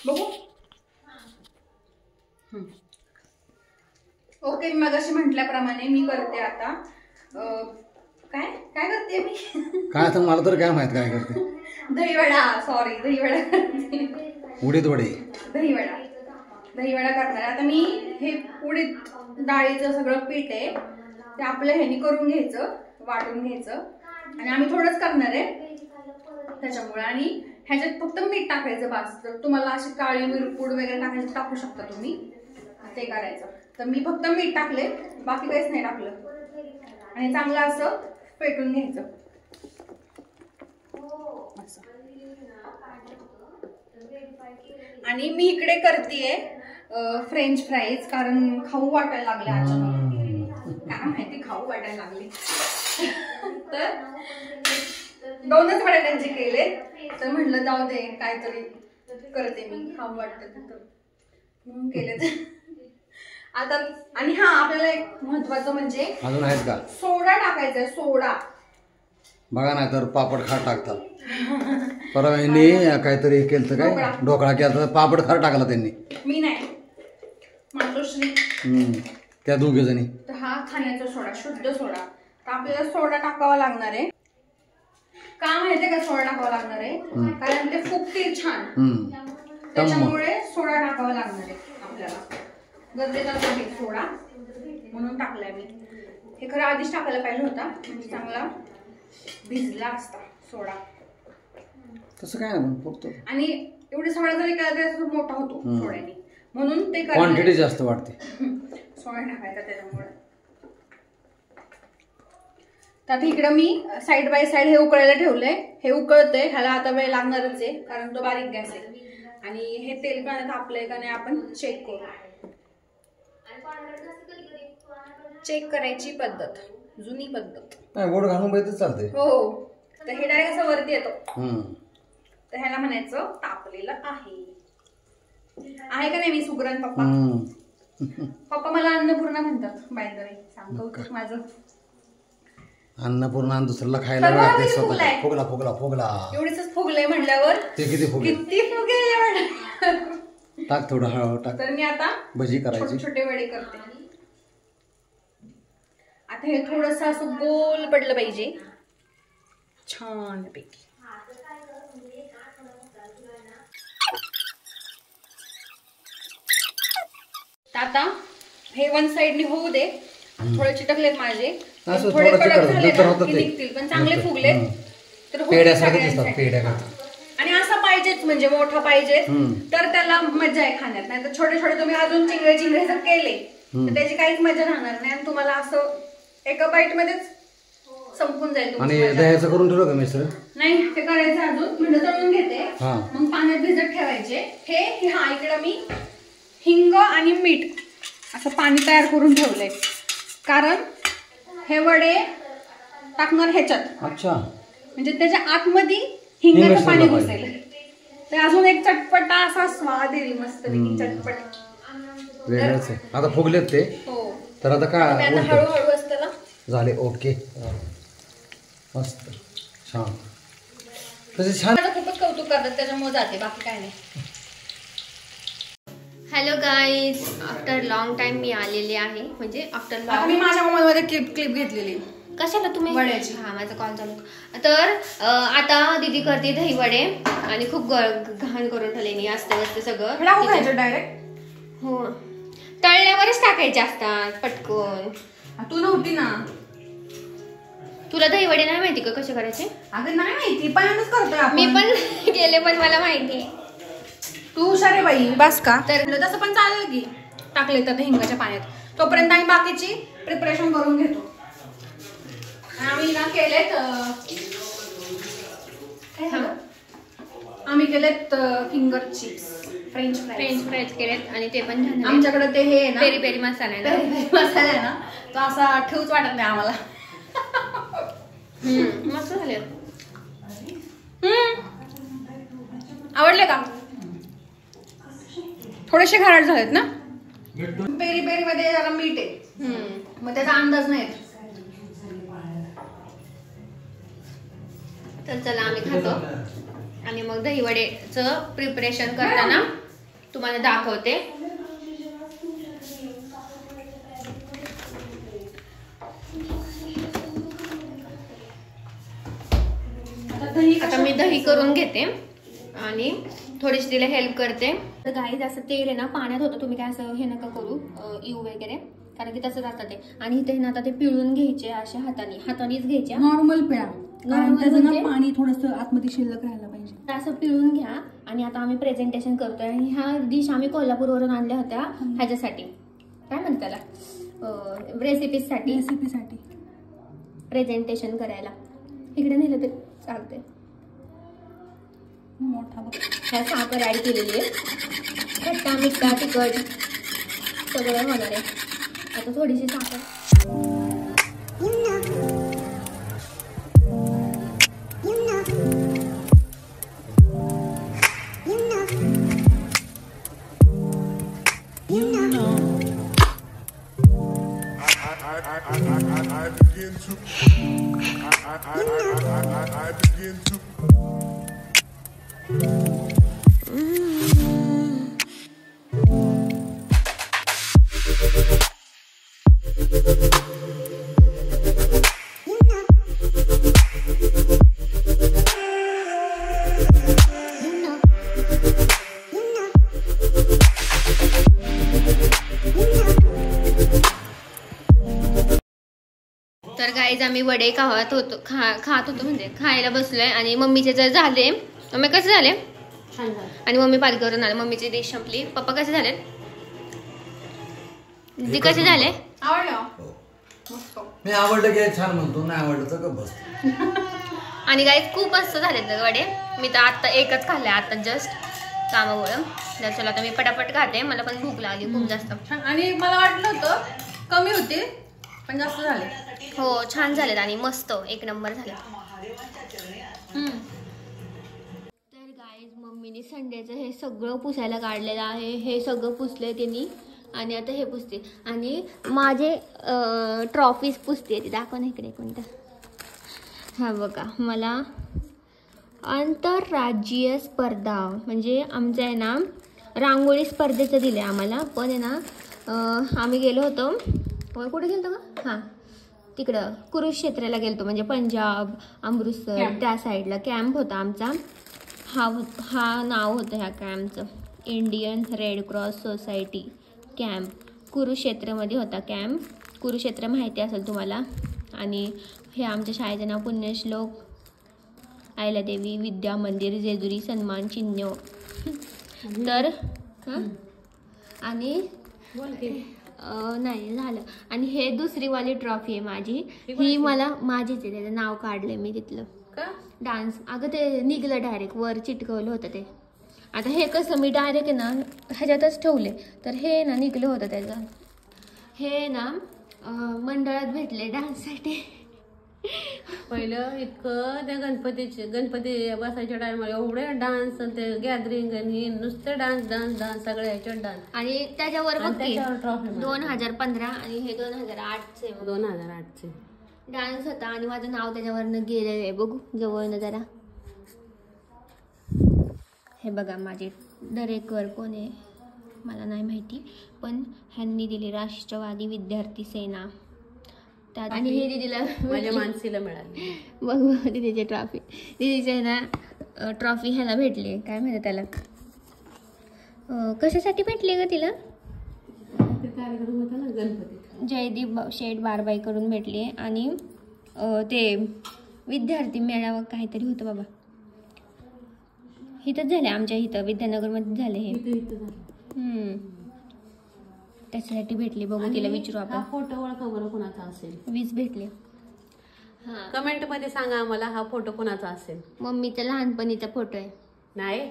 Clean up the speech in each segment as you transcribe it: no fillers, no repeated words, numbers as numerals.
बघू. ओके, मी मगाशी म्हटल्याप्रमाणे मी करते आता. काय काय करते मी? काय तर मला तर काय माहित काय करते. दहीवडा, सॉरी दहीवडा करते. उडीद वडे. दहीवडा करणार. आता मी हे उडीद डाळीचं सगळं पीठ आहे ते आपल्या ह्यानी करून घ्यायचं, वाटून घ्यायचं. आणि आम्ही थोडंच करणार आहे त्याच्यामुळे. आणि ह्याच्यात फक्त मीठ टाकायचं बास. जर तुम्हाला अशी काळी मिरपूड वगैरे टाकायचं टाकू शकता तुम्ही, ते करायचं. तर मी फक्त मीठ टाकले, बाकी काहीच नाही टाकलं. आणि चांगलं असं पेटून घ्यायचं असं. आणि मी इकडे करतेय फ्रेंच फ्राईज, कारण खाऊ वाटायला लागले अचानक. काय माहिती खाऊ वाटायला लागले. तर 2च बटाट्यांचे केले. तर म्हटलं जाऊ दे काहीतरी करते मी, खाऊ वाटतं तर म्हणून केले. आता आणि हा आपल्याला एक महत्वाचं म्हणजे अजून आहेत का? सोडा टाकायचा आहे. सोडा बघा नाही तर पापड खार टाकतात. परवा यांनी काहीतरी केलं तर काय ढोकळा केला तर पापड खार टाकला त्यांनी. मी नाही, मातोश्री त्या दोघे जणी. तर हा खाण्याचा सोडा, शुद्ध सोडा. तर आपल्याला सोडा टाकावा लागणार आहे. का माहितीये का सोडा टाकावा लागणार आहे? कारण ते फुगतील छान, त्याच्यामुळे सोडा टाकावा लागणार आहे आपल्याला. गरजेचा आहे सोडा, म्हणून टाकलाय मी. हे खरं आधीच टाकायला पाहिजे होता, म्हणजे चांगला भिजला असता सोडा. तसं काय नाही फक्त. आणि एवढे सोडा जरी केला तरी मोठा होतो सोड्याने, म्हणून ते क्वांटिटी जास्त वाढते. सोडा टाकायचा त्याच्यामुळे. तर आता इकडं मी साईड बाय साईड हे उकळायला ठेवलंय. हे उकळतंय, ह्याला आता वेळ लागणारच आहे कारण तो बारीक गॅस आहे. आणि हे तेल पण तापलंय का नाही आपण चेक करू. चेक करायची पद्धत, जुनी पद्धत. बोट घालून बघितलं चालते. हो, तर हे डायरेक्ट असं वरती येतो. तर ह्याला म्हणायचं तापलेलं आहे. आहे का नाही मी सुगरण पप्पा? पप्पा मला अन्नपूर्णा म्हणतात. बाय द वे सांगतो माझं. अन्नपूर्णा दुसऱ्याला खायला लागते स्वतः. फुगला फुगला फुगला. एवढीच फुगले म्हटल्यावर ते किती फुगले? किती फुगले टाक थोडं हळूहळू टाक. तर मी आता भजी करायची. छोटे छोटे वडे करते. आता हे थोडस असं गोल पडलं पाहिजे छान पैकी. आता हे वन साइडनी होऊ दे. थोडे चिटकलेत माझे, थोडे कडक झाले की निघतील, पण चांगले फुगले तर आणि असं पाहिजेच, म्हणजे मोठा पाहिजे तर त्याला मजा आहे खाण्यात. नाही तर छोटे छोटे तुम्ही अजून चिंगळे चिंगळे जर केले तर त्याची काहीच मजा राहणार नाही. आणि तुम्हाला असं एका बाईट मध्येच संपून जाईल. आणि दह्याचं करून ठेवलं का मिसळ? नाही, ते करायचं अजून. म्हणजे तळून घेते, मग पाण्यात भिजत ठेवायचे. हे हा इकडं मी हिंग आणि मीठ असं पाणी तयार करून ठेवलंय, कारण हे वडे टाकणार ह्याच्यात. अच्छा, म्हणजे त्याच्या आतमध्ये हिंगाचं पाणी घुसेल. ते अजून एक चटपटा असा स्वाद येईल, मस्त चटपट. वेगळंच आहे. आता फुगलेत ते. हो, तर आता काय हळूहळू असतं झाले. ओके, मस्त छान. तसे छान. खूपच कौतुक करतात त्याच्यामुळे जाते, बाकी काय नाही. Hello guys, after long time मी आलेले आहे. म्हणजे आफ्टर लॉंग मी माझ्या मोबाईलमध्ये क्लिप घेतलेली. कशाला तुम्ही? वड्याची. हा, माझा कॉल चालू. तर आता दीदी करते दही वडे आणि खूप घाण करून ठेवले असते वस्ते सगळं डायरेक्ट. हो, तळल्यावरच टाकायचे असतात पटकन. तू नव्हती ना. तुला दही वडे नाही माहिती का कसे करायचे? अगं नाही माहिती, पहिल्यांदाच करतोय मी पण केले, पण मला माहिती. तू हुशार आहे बाई. बस का? तर तसं पण चालेल की टाकले तर हिंगाच्या पाण्यात. तोपर्यंत आम्ही बाकीची प्रिपरेशन करून घेतो. आम्ही ना केलेत, आम्ही केलेत फिंगर चिप्स, फ्रेंच फ्राईज केलेत. आणि ते पण झाले. आमच्याकडे ते हे ना पेरी पेरी मसाला आहे ना, पेरी पेरी मसाला आहे ना, तो असा ठेवूच वाटत नाही आम्हाला. मस्त झाले. आवडले का? थोडेसे खारट झालेत ना. पेरी पेरी मध्ये जरा मीठ आहे, मग त्याचा अंदाज नाही. तर चला आम्ही खातो. आणि मग दहीवडेचं प्रिपरेशन करताना तुम्हाला दाखवते. आता मी दही करून घेते आणि थोडीशी तिला हेल्प करते. तर गाईज असं तेल आहे ना पाण्यात होतं, तुम्ही काय असं हे नका करू येऊ वगैरे, कारण की तसंच असतं ते. आणि इथे ना आता ते पिळून घ्यायचे अशा हातानेच घ्यायचे. नॉर्मल पिळा, त्याचं ना पाणी थोडंसं आतमध्ये शिल्लक राहायला पाहिजे. असं पिळून घ्या. आणि आता आम्ही प्रेझेंटेशन करतोय. आणि ह्या डिश आम्ही कोल्हापूरवरून आणल्या होत्या ह्याच्यासाठी, काय म्हणतात त्याला, रेसिपीसाठी प्रेझेंटेशन करायला. इकडे नेलं तर चालतंय. मोठा ह्या साखर ऍड केलेली आहे, खट्टा मिठा तिखट सगळं होणार आहे. आता थोडीशी साखर. तर गाईज आम्ही वडे खात होतो म्हणजे खायला बसलोय. आणि मम्मीचे जर झाले, मम्मी कसे झाले? छान झालं. आणि मम्मी पालघरून आले, मम्मीची डिश संपली. पप्पा कसे झाले? ती कसे झाले? आवडलं? मी आवडलं की छान म्हणतो, नाही आवडलं तर बस. आणि गाईज खूप मस्त झाले वडे. मी तर आता एकच खाल्ले आता जस्ट कामामुळं. तर चला आता मी पटापट खाते, मला पण भूक लागली खूप जास्त. आणि मला वाटलं होतं कमी होते पण जास्त झाले. हो छान झालेत आणि मस्त एक नंबर झाले. तर गाईज मम्मीने संडेचं हे सगळं पुसायला काढलेलं आहे. हे सगळं पुसलंय त्यांनी आणि आता हे पुसते. आणि माझे ट्रॉफीज पुसते ती. दाखव ना इकडे कोणतं. हा बघा, मला आंतरराज्यीय स्पर्धा म्हणजे आमचं आहे ना रांगोळी स्पर्धेचं दिलं आहे आम्हाला. पण आहे ना आम्ही गेलो होतो, कुठे गेलो का, हां तिकडं कुरुक्षेत्राला गेलो, म्हणजे पंजाब अमृतसर त्या साईडला कॅम्प होता आमचा. हा नाव होतं ह्या कॅम्पचं, Indian Red Cross Society camp. कुरुक्षेत्रमध्ये होता कॅम्प. कुरुक्षेत्र माहिती असेल तुम्हाला. आणि हे आमच्या शाळेचं नाव पुण्यश्लोक अहिल्यादेवी विद्या मंदिर जेजुरी सन्मान चिन्ह. तर आणि नाही झालं. आणि हे दुसरीवाली ट्रॉफी आहे माझी. ही मला माझीच आहे, त्याचं नाव काढलं मी तिथलं. डान्स अगं ते निघलं डायरेक्ट, वर चिटकवलं होतं ते. आता हे कसं मी डायरेक्ट आहे ना ह्याच्यातच ठेवले, तर हे ना निघलं होतं त्याचं. हे ना मंडळात भेटले डान्ससाठी. पहिलं इतकं त्या गणपती बसायच्या टायमाला एवढे डान्स ते गॅदरिंग आणि नुसते डान्स डान्स डान्स सगळे ह्याच्यात डान्स. आणि त्याच्यावर बघ की ट्रॉफी 2015 आणि हे 2008चे 2008चे डान्स होता. आणि माझं नाव त्याच्यावरनं गेलेलं आहे, बघू जवळनं जरा. हे बघा माझे दरेकर कोण आहे मला नाही माहिती, पण ह्यांनी दिली राष्ट्रवादी विद्यार्थी सेना. आणि हे दिदीला माझ्या मानसीला मिळाली. बघ दिदीची ट्रॉफी. दिदीची ना ट्रॉफी ह्याला भेटली, काय म्हणतात त्याला, कशासाठी भेटली ग तिला? कार्यक्रम होता ना गणपती, जयदीप शेठ बारबाई कडून भेटली. आणि ते विद्यार्थी मेळावा काहीतरी होतं बाबा, इथंच झाले आमच्या इथं विद्यानगरमध्ये झाले हे. त्याच्यासाठी भेटली. बघू तिला विचारू आपण. फोटो ओळखा बरं कोणाचा असेल. 20 भेटले. हा कमेंट मध्ये सांगा आम्हाला हा फोटो कोणाचा असेल. मम्मीचा लहानपणीचा फोटो आहे. नाही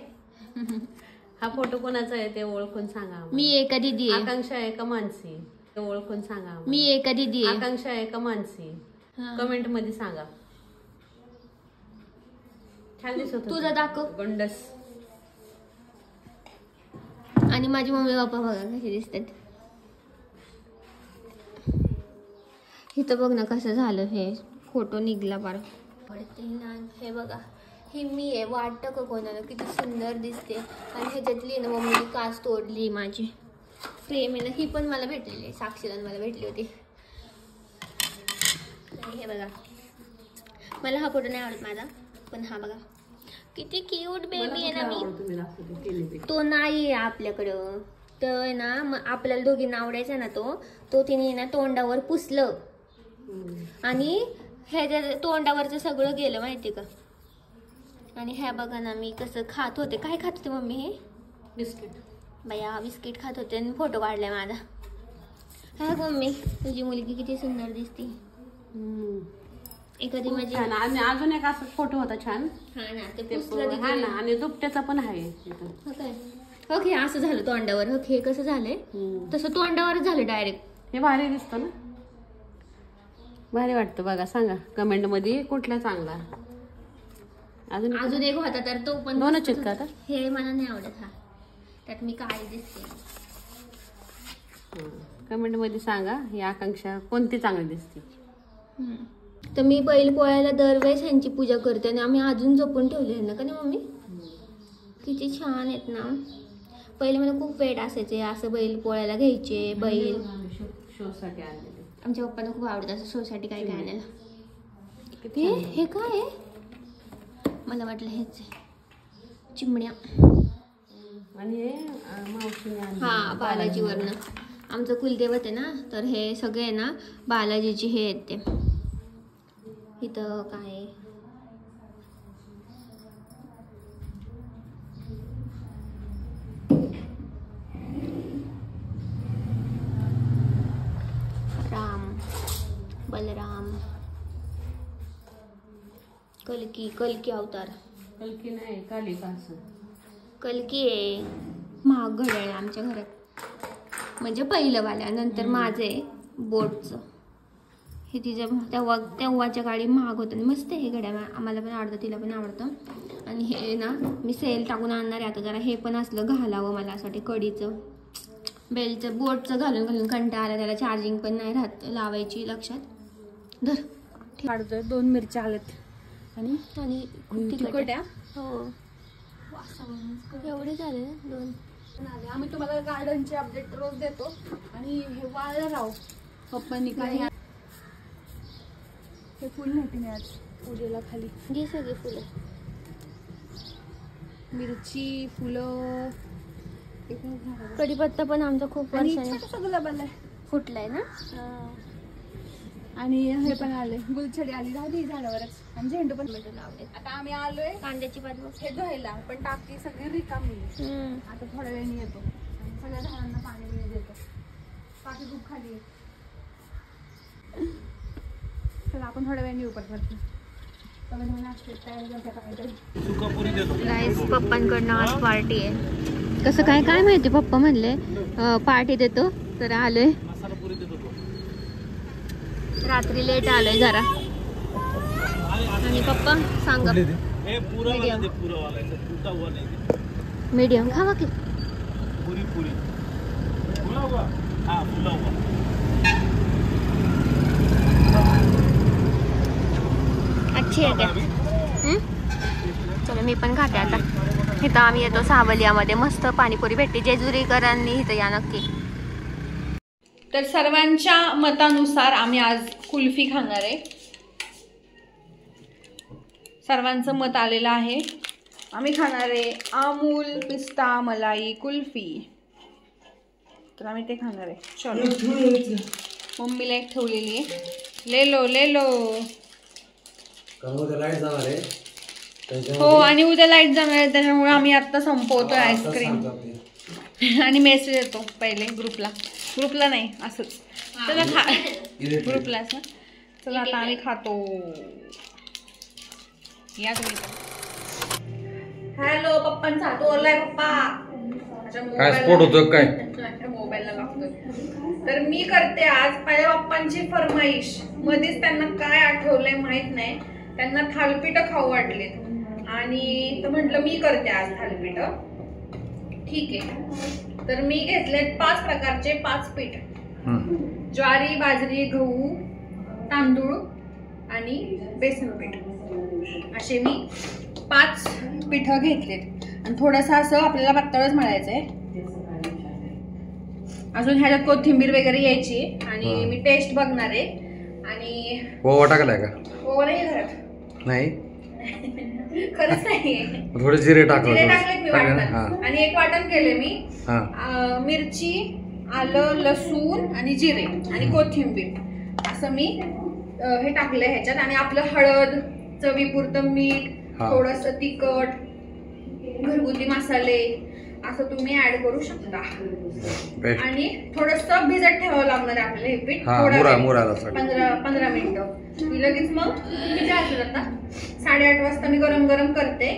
हा फोटो कोणाचा आहे ते ओळखून सांगा. मी एका दिदी आहे. आकांक्षा आहे का मानसी ते ओळखून सांगा. मी एका दिदी आहे. आकांक्षा आहे का मानसी कमेंट मध्ये सांगा. छान दिसत तुझा दाखव गंडस. आणि माझी मम्मी पप्पा बघा कसे दिसतात. इथं बघ ना कसं झालं, हे फोटो निघला बार. हे बघा ही मी आहे, वाटतं का कोणाला? किती सुंदर दिसते. आणि ह्याच्यातली ना मम्मीने काच तोडली माझी. फ्रेम आहे ना, ही पण मला भेटलेली आहे, साक्षीला मला भेटली होती. हे बघा, मला हा फोटो नाही आवडत माझा, पण हा बघा किती क्यूट बेबी आहे ना. मी तो नाही आहे आपल्याकडं, तर आहे ना मग आपल्याला दोघींना आवडायचा ना तो तिने ना तोंडावर पुसलं आणि ह्याच्या तोंडावरचं सगळं गेलं माहिती का. आणि ह्या बघा ना मी कसं खात होते. काय खात होते मम्मी? हे बिस्किट. बाया बिस्किट खात होते आणि फोटो काढलाय माझा. हा मम्मी, तुझी मुलगी किती सुंदर दिसते. एखादी माझी आणि अजून एक असा फोटो होता छान. हा ना, ते पुसलं हा ना, आणि दुपट्याचा पण आहे. ओके, असं झालं तोंडावर. ओके, कसं झालंय तसं तोंडावरच झालं डायरेक्ट. हे भारी दिसतं ना, भारी वाटतं बघा. सांगा कमेंट मध्ये कुठला चांगला. अजून एक होता तर तो पण दोनच आहेत का आता? हे मला नाही आवडत. हा, त्यात मी काळी दिसते. कमेंट मध्ये सांगा ही आकांक्षा कोणती चांगली दिसते. तर मी बैल पोळ्याला दरवेळेस ह्यांची पूजा करते आणि आम्ही अजून जपून ठेवले ना का नाही मम्मी? किती छान आहेत ना. पहिले मला खूप वेट असायचे असं बैल पोळ्याला घ्यायचे. बैल शोसाठी आणलेले आमच्या पप्पांना खूप आवडत असं शोसाठी काय काय आणायला. हे काय आहे? मला वाटलं हेच चिमण्या. आणि मावशीने हा, बालाजीवरनं. आमचं कुलदेवत आहे ना, तर हे सगळे ना बालाजीची हे आहेत. ते इथं काय राम, बलराम, कल्की अवतार. कल्की नाही, कालिका. असं कल्की आहे. महाग घड्याळ आहे आमच्या घरात, म्हणजे पहिलं वाल्या. नंतर माझं आहे बोटचं. हे तिचं तेव्हाच्या काळी महाग होतं. मस्त हे घड्याळ, आम्हाला पण आवडतं, तिला पण आवडतं. आणि हे ना मी सेल टाकून आणणार आहे आता. जरा हे पण असलं घालावं मला असं वाटतं. कडीचं, बेलचं, बोटचं घालून कंटाळा आला. त्याला चार्जिंग पण नाही राहत लावायची. लक्षात धर. काढतोय. 2 मिरच्या आल्यात आणि तिखट आहे. हो, एवढे झाले ना 2. आम्ही तुम्हाला गार्डनचे अपडेट रोज देतो. आणि हे वाळलं राव पप्पांनी काय हे फुल नेते मी आज पूजेला. खाली घे सगळे फुलं. मिरची, फुलं, कढीपत्ता पण आमचा खूप वर्षाने सगळं फुटलाय ना. आणि हे पण आले, गुलछडी आली राहते झाडावरच. आणि झेंडू पण लावले. आता आम्ही आलोय कांद्याची पात हे धुवायला, पण टाकी सगळी रिकामी. आता थोड्या वेळाने येतो, सगळ्या झाडांना पाणी बिणी देतो. टाकी खूप खाली आहे. चला आपण थोड्या वेळाने येऊ परत. गाईस, पप्पांकडनं आज पार्टी आहे. कसं काय काय माहिती. पप्पा म्हणले पार्टी देतो, तर आलोय. रात्री लेट आलोय जरा. आणि पप्पा सांगा मीडियम खावा की. अच्छी आहे का? चलो मी पण खाते आता. इथं आम्ही येतो सावलियामध्ये. मस्त पाणीपुरी भेटते. जेजुरीकरांनी इथं या नक्की. तर सर्वांच्या मतानुसार आम्ही आज कुल्फी खाणार आहे. सर्वांचं मत आलेलं आहे. आम्ही खाणार आहे अमूल पिस्ता मलाई कुल्फी. तर आम्ही ते खाणार आहे. चलो, मम्मीला एक ठेवलेली आहे. ले लो. हो, आणि उद्या लाईट जाणार आहे, त्याच्यामुळे आम्ही आता संपवतोय आईस्क्रीम. आणि मेसेज येतो पहिले ग्रुपला नाही असंच. चला ग्रुपला असं. चला आता आम्ही खातो. या तुम्ही पण. हॅलो, पप्पांचा हात ओरलाय. पप्पा काय स्फोट होतो काय? मोबाईलला लागतोय. तर मी करते आज माझ्या पप्पांची फरमाईश. मध्येच त्यांना काय आठवलंय माहित नाही. त्यांना थालीपीठ खाऊ वाटलेत आणि तर म्हटलं मी करते आज थालीपीठ. ठीक आहे. तर मी घेतलेत 5 प्रकारचे 5 पीठ. ज्वारी, बाजरी, गहू, तांदूळ आणि बेसन पीठ असे मी 5 पिठं घेतलेत आणि थोडंसं असं आपल्याला पातळच मळायचंय. अजून ह्याच्यात कोथिंबीर वगैरे यायची आणि मी टेस्ट बघणार आहे. आणि ओवा टाकलाय का? ओवा नाही घरात, नाही खरंच नाहीये. थोडे जिरे टाकले मी वाटण आणि एक वाटण केले मी. मिरची, आलं, लसूण आणि जिरे आणि कोथिंबीर असं मी हे टाकलंय ह्याच्यात. आणि आपलं हळद, चवीपुरतं मीठ, थोडस तिखट, घरगुती मसाले असं तुम्ही ऍड करू शकता. आणि थोडस भिजत ठेवावं लागणार आहे आपलं हे पीठ 15 मिनिटं. लगेच मग किती वाजले आता 8:30 वाजता मी गरम गरम करते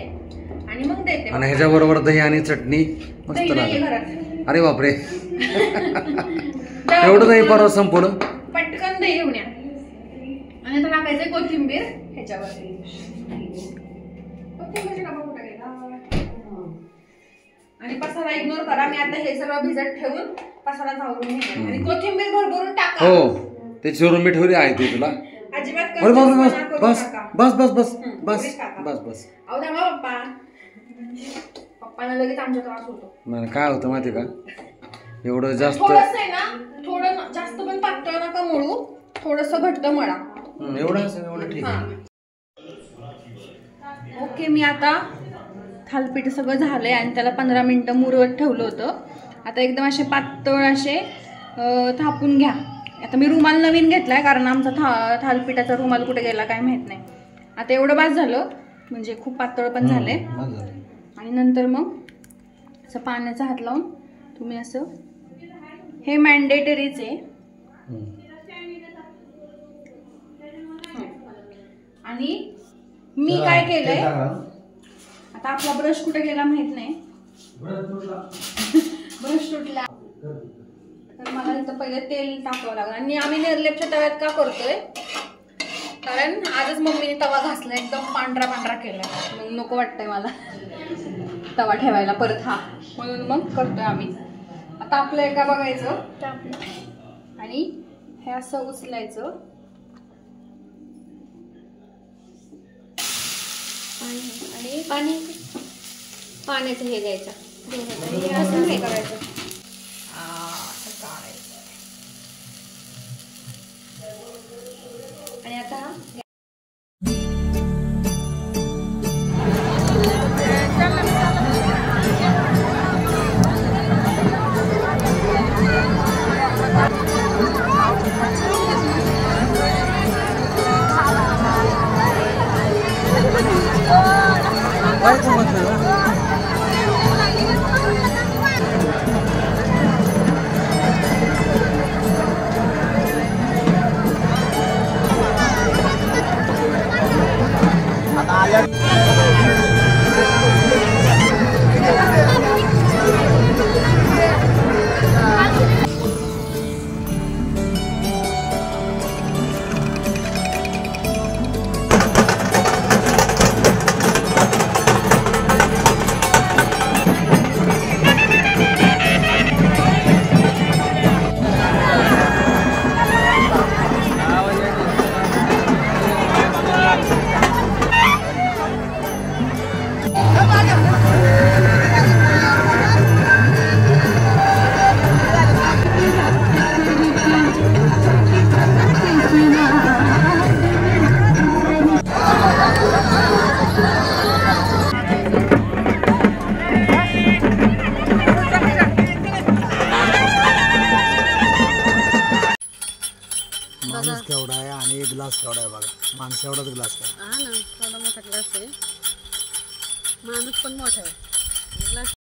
आणि मग देते. आणि ह्याच्या बरोबर दही आणि चटणी मस्त लागते घरात. अरे बापरे एवढं दही परवा संपवलं. पटकन दही घेऊन या. आणि आता टाकायचं कोथिंबीर ह्याच्यावर. कोथिंबीर डबा कुठे गेला? आणि पसारा इग्नोर करा. मी आता हे सगळं भिजत ठेवून पसारा झावरून घेणार. आणि कोथिंबीर भरभरून टाका. हो ते चिरून मी ठेवली आहे ते तुला. अजिबात बस बस बस बस बस बस बस. अहो थांबा पप्पा, पप्पाला लगेच आमचा त्रास होतो. नाही काय होतं माहिती का, एवढं जास्त थोडंसं आहे ना, थोडं जास्त पण पातळ नका मळू, थोडंसं घट्ट मळा. एवढं ठीक आहे. ओके, मी आता थालपीठ सगळं झालंय आणि त्याला 15 मिनिटं मुरवत ठेवलं होतं. आता एकदम असे पातळ असे थापून घ्या. आता मी रुमाल नवीन घेतलाय कारण आमचा थालपीठाचा रुमाल कुठे गेला काय माहित नाही. आता एवढं बाद झालं, म्हणजे खूप पातळ पण झाले. आणि नंतर मग असं पाण्याचा हात लावून तुम्ही असं, हे मॅन्डेटरीच आहे. आणि मी काय केलंय, आता आपला ब्रश कुठे गेला माहित नाही. ब्रश तुटला तर मला इथं पहिले तेल टाकावं लागलं. आणि आम्ही निर्लेपच्या तव्यात का करतोय, कारण आजच मम्मीने तवा घासला, एकदम पांढरा पांढरा केला. मग नको वाटतंय मला तवा ठेवायला परत, म्हणून मग करतोय आम्ही. आता आपलं एका बघायचं आणि हे असं उचलायचं. आणि पाण्याचं हे घ्यायचं, हे करायचं. आणि आता माणूस केवढा आहे आणि एक ग्लास केवढा आहे बघा. माणूस एवढाच ग्लास आहे. हा ना, थोडा मोठा ग्लास आहे. माणूस पण मोठा आहे. ग्लास